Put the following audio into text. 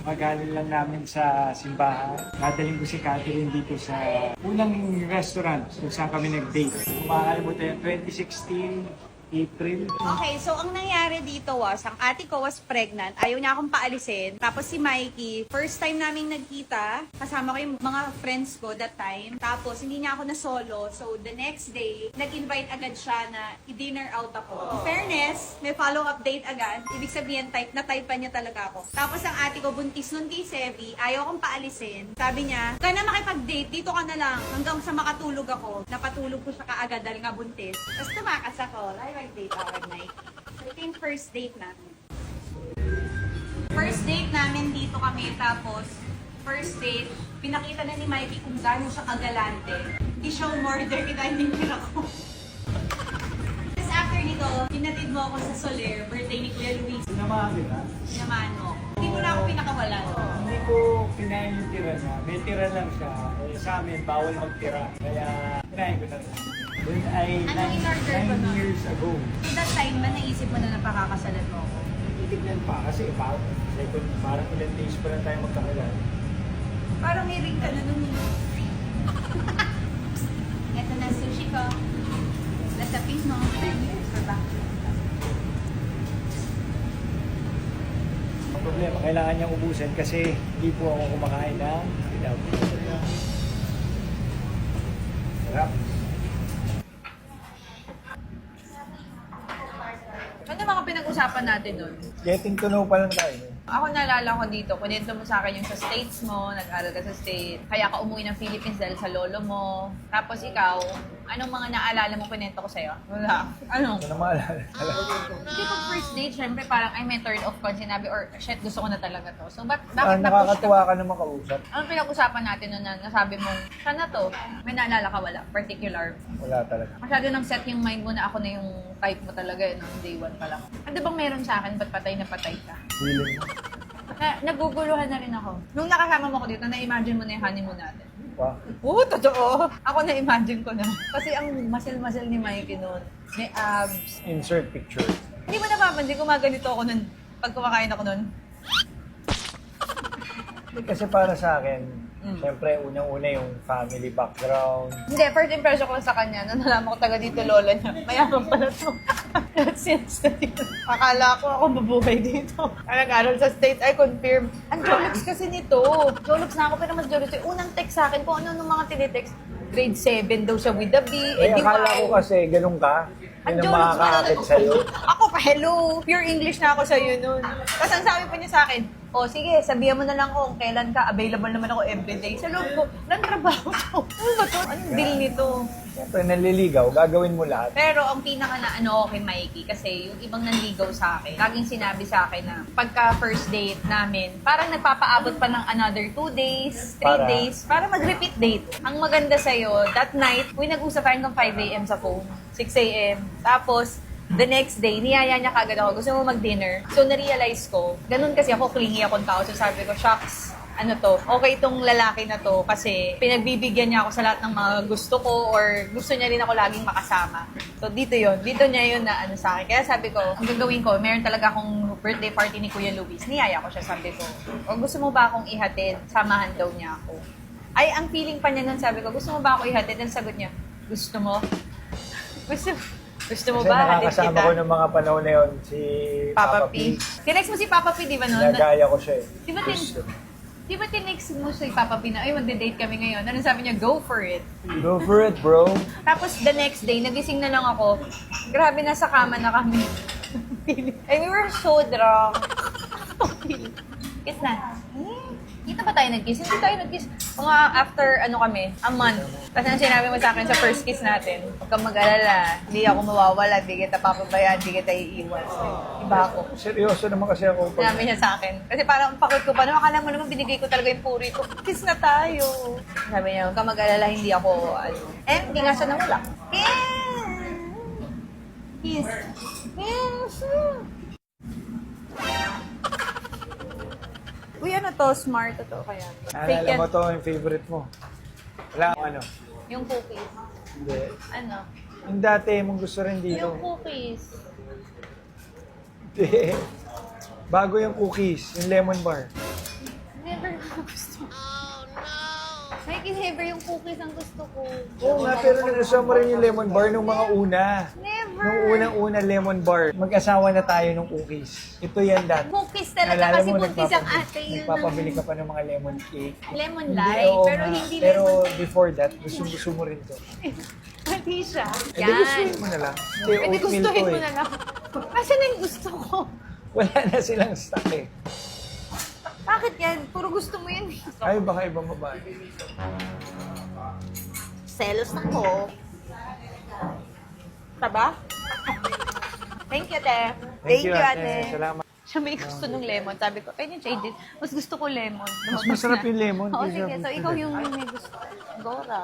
Magaling lang namin sa simbahan. Dadaling ko si Catherine dito sa unang restaurant kung saan kami nag-date. Kung makakalimutan yung 2016, April. Okay, so ang nangyari dito was, ang ate ko was pregnant, ayaw niya akong paalisin. Tapos si Mikey, first time naming nagkita, kasama ko yung mga friends ko that time. Tapos hindi niya ako na solo. So the next day, nag-invite agad siya na i-dinner out ako. In fairness, may follow-up date agad. Ibig sabihin, type pa niya talaga ako. Tapos ang ate ko, buntis nun kay Sevi, ayaw akong paalisin. Sabi niya, ka na makipag-date, dito ka na lang. Hanggang sa makatulog ako. Napatulog ko siya kaagad dahil nga buntis. Tapos tumakas ako. Like date our night. So, ito yung first date namin. First date namin dito kami, tapos first date, pinakita na ni Mikey kung gano'n siya kagalante. Hindi siya umorder, kinainin nila ko. Tapos after nito, pinatid mo ako sa Soler, birthday ni Kuya Luis. Sinamahan kita. Sinamaan mo. Hindi mo na ako pinakawalan. Hindi ko kinain yung tira niya. May tira lang siya. Eh, sa amin, bawal magtira. Kaya kinain ko na rin. Then ay Anong in-order ko 9 nun? years ago. So that time ba naisip mo na napakakasalan mo ako? Titignan pa kasi parang ilang days pa lang tayo magkakilala. Parang may ring ka na nun. Ito na sushi ko. Lasapin mo. 10 years or back. Ang problema, kailangan niyang ubusin kasi hindi po ako kumakain ng ilaw. Sarap. Ano mga pinag-usapan natin nun? Getting to know pa lang tayo. Ako naalala ko dito, kunento mo sa akin yung sa States mo, nag-aral ka sa States, kaya ka umuwi ng Philippines dahil sa lolo mo. Tapos ikaw, anong mga naalala mo kunento ko sa'yo? Wala. Ano? Ano na maalala? Hindi pag first date, syempre parang ay may turn off ko, sinabi, or shit, gusto ko na talaga to. So, bakit Nakakatuwa ka naman kausap. Anong pinag-usapan natin nun na nasabi mong, siya na to? May naalala ka wala? Particular? Wala talaga. Masyado nang set yung mind mo na ako na yung type mo talaga no? Day one pa lang. Ano bang meron sa akin? Ba't patay na patay ka? Feeling mo. Naguguluhan na rin ako. Nung nakasama mo ko dito, na-imagine mo na yung honeymoon natin. Wow. Oo, totoo. Ako na-imagine ko na. Kasi ang masil-masil ni Mikey noon, may abs. Insert picture. Hindi mo napapansin, gumaganito ako nun. Pag kumakain ako nun. Kasi para sa akin, siyempre unang-una yung family background. Hindi, first impression ko sa kanya, nung nalaman ko taga dito lola niya, mayaman pala to. Since na dito. Akala ko ako mabuhay dito. Nag-aral sa States, I confirm. Ang Jolux kasi nito. Jolux na ako, pero mas Jolux. Yung unang text sa akin, kung ano nung mga tinitext, grade 7 daw siya with a B. Eh, akala ko kasi ganun ka. Yun ang makakaakit sa'yo. Ako pa, hello. Pure English na ako sa'yo nun. Tapos ang sabi pa niya sa akin, sige, sabihan mo na lang kung kailan ka. Available naman ako everyday. Sa loob ko, lang trabaho to. Ano ba to? Anong deal nito? Siyempre, nanliligaw, gagawin mo lahat. Pero ang pinaka na ano kay Mikey, kasi yung ibang nanligaw sa akin, laging sinabi sa akin na pagka first date namin, parang nagpapaabot pa ng another 2 days, 3 days, para mag-repeat date. Ang maganda sa'yo, that night, nag-usap tayo hanggang 5 a.m. sa phone, 6 a.m. Tapos, the next day, niyaya niya kagad ako, gusto mo mag-dinner. So, na-realize ko, ganun kasi ako, clingy akong tao. So, sabi ko, shucks, ano to, okay itong lalaki na to kasi pinagbibigyan niya ako sa lahat ng mga gusto ko or gusto niya rin ako laging makasama. So, dito niya yun na ano sa akin. Kaya sabi ko, ang gagawin ko, meron talaga akong birthday party ni Kuya Luis. Niyaya ko siya, sabi ko, o gusto mo ba akong ihatid? Samahan daw niya ako. Ay, ang feeling pa niya nun, sabi ko, gusto mo ba ako ihatid? Ang sagot niya, gusto mo? Gusto mo Kasi ba? Hatid nakakasama kita? ko ng mga panahon na yun, si Papa P. Tinext mo si Papa P, di ba nun? Nagaya ko siya eh. Di ba tinext mo si Papa P na, ay, magde-date kami ngayon? Ano sabi niya? Go for it. Go for it, bro. Tapos the next day, nagising na lang ako. Grabe, nasa kama na kami. And we were so drunk. Kiss na. Dito ba tayo nag-kiss? Hindi tayo nag-kiss. Mga after, a month. Tapos ang sinabi mo sa akin sa first kiss natin, huwag kang mag-alala, hindi ako mawawala, hindi kita papabayaan, hindi kita iiwan. Iba ako. Seryoso naman kasi ako. Sinabi niya sa akin. Kasi parang pakot ko pa, akala mo naman binigay ko talaga yung puri ko. Kiss na tayo. Sabi niya, huwag kang mag-alala, hindi ako, hindi nga siya nawala. Kiss. Kiss. Uy, ano to? Smart to kaya. Naalala mo to, yung favorite mo. Wala akong ano. Yung cookies. Hindi. Ano? Yung dati mong gusto rin dito. Yung cookies. Hindi. Bago yung cookies, yung lemon bar. Never ko gusto. Mikey, never yung cookies ang gusto ko. Oo nga, pero nagustuhan mo rin yung lemon bar nung mga una. Never. Nung unang-una lemon bar. Mag-asawa na tayo ng cookies. Ito yan dati. Cookies talaga Naalala kasi mo, cookies ang ate yun. nagpapabili ka pa ng mga lemon cake. Lemon Hindi, light, oo pero nga. hindi Pero lemon. before that, gusto mo rin to. Mali siya. Eh, di gustuhin mo na lang. Hindi, Pwede oatmeal gustuhin to mo eh. na lang. Asan na yung gusto ko? Wala na silang stock eh. Bakit yan? Puro gusto mo yan. Ay, baka ibang babae. Selos ako. Taba? Thank you, te. Thank you, ate. Salamat. Siya may gusto ng lemon. Sabi ko, pwede change it. Mas gusto ko lemon. Mas masarap yung lemon Oo, kaysa sige. So, fruit ikaw eh. yung may gusto. Dora.